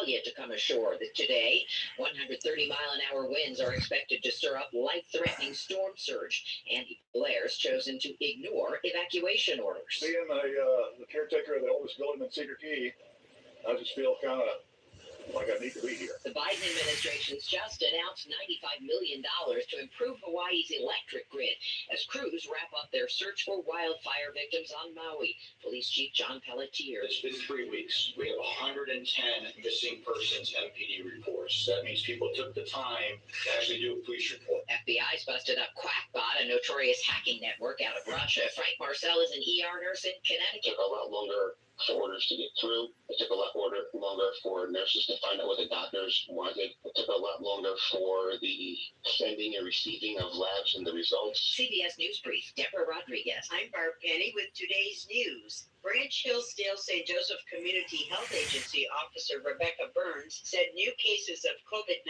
yet to come ashore. Today, 130-mile-an-hour winds are expected to stir up life-threatening storm surge. Andy Blair's chosen to ignore evacuation orders. Being the caretaker of the oldest building in Cedar Key, I just feel kind of like I need to be here. The Biden administration's just announced $95 million to improve Hawaii's electric grid as crews wrap up their search for wildfire victims on Maui. Police Chief John Pelletier. It's been 3 weeks. We have 110 missing persons MPD reports. That means people took the time to actually do a police report. FBI's busted up Quackbot, a notorious hacking network out of Russia. Frank Marcel is an ER nurse in Connecticut. It took a lot longer for orders to get through. It took a lot longer for nurses to find out what the doctors wanted. It took a lot longer for the sending and receiving of labs and the results. CBS News Brief, Deborah Rodriguez. I'm Barb Penny with today's news. Branch Hillsdale St. Joseph Community Health Agency Officer Rebecca Burns said new cases of COVID-19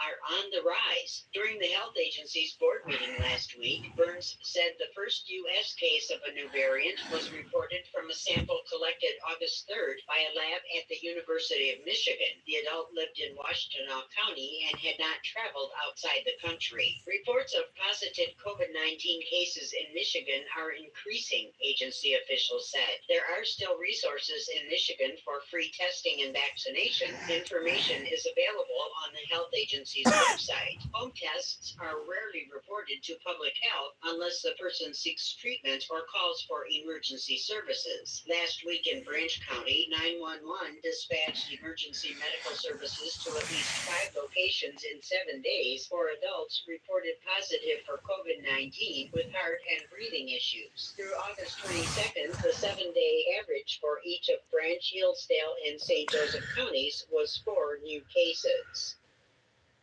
are on the rise. During the health agency's board meeting last week, Burns said the first U.S. case of a new variant was reported from a sample collected August 3rd by a lab at the University of Michigan. The adult lived in Washtenaw County and had not traveled outside the country. Reports of positive COVID-19 cases in Michigan are increasing, agency officials said. There are still resources in Michigan for free testing and vaccination. Information is available on the health agency's website. Home tests are rarely reported to public health unless the person seeks treatment or calls for emergency services. Last week in Branch County, 911 dispatched emergency medical services to at least 5 locations in 7 days for adults reported positive for COVID-19 with heart and breathing issues. Through August 22nd, the 7-day average for each of Branch, Hillsdale, and St. Joseph counties was 4 new cases.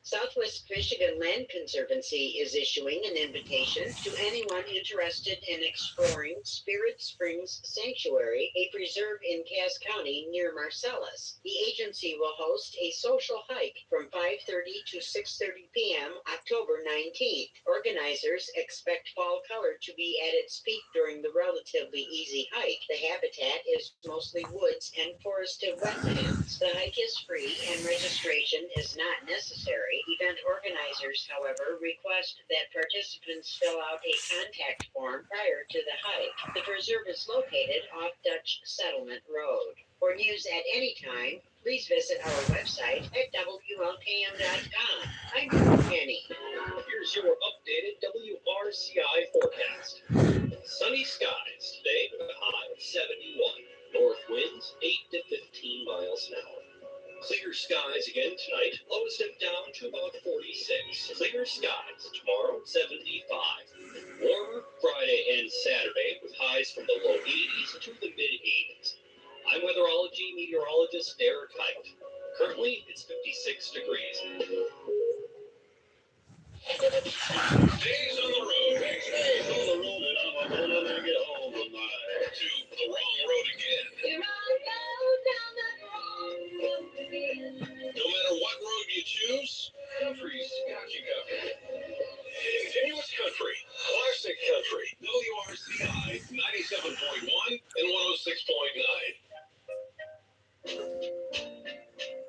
Southwest Michigan Land Conservancy is issuing an invitation to anyone interested in exploring Spirit Springs Sanctuary, a preserve in Cass County near Marcellus. The agency will host a social hike from 5:30 to 6:30 p.m. October 19th. Organizers expect fall color to be at its peak during the relatively easy hike. The habitat is mostly woods and forested wetlands. The hike is free and registration is not necessary. Event organizers, however, request that participants fill out a contact form prior to the hike. The preserve is located off Dutch Settlement Road. For news at any time, please visit our website at WLKM.com. I'm Barb Penny. Here's your updated WRCI forecast. Sunny skies today with a high of 71. North winds 8 to 15 miles an hour. Clear skies again tonight. Low step down to about 46. Clear skies tomorrow, 75. Warmer Friday and Saturday with highs from the low 80s to the mid 80s. I'm weatherology meteorologist Derek Height. Currently, it's 56 degrees. Days on the road. Days on the road, and I'm gonna never get home tonight. To the wrong road again. You're all down that wrong road again. No matter what road you choose, country's got you covered. Continuous country, classic country, WRCI 97.1.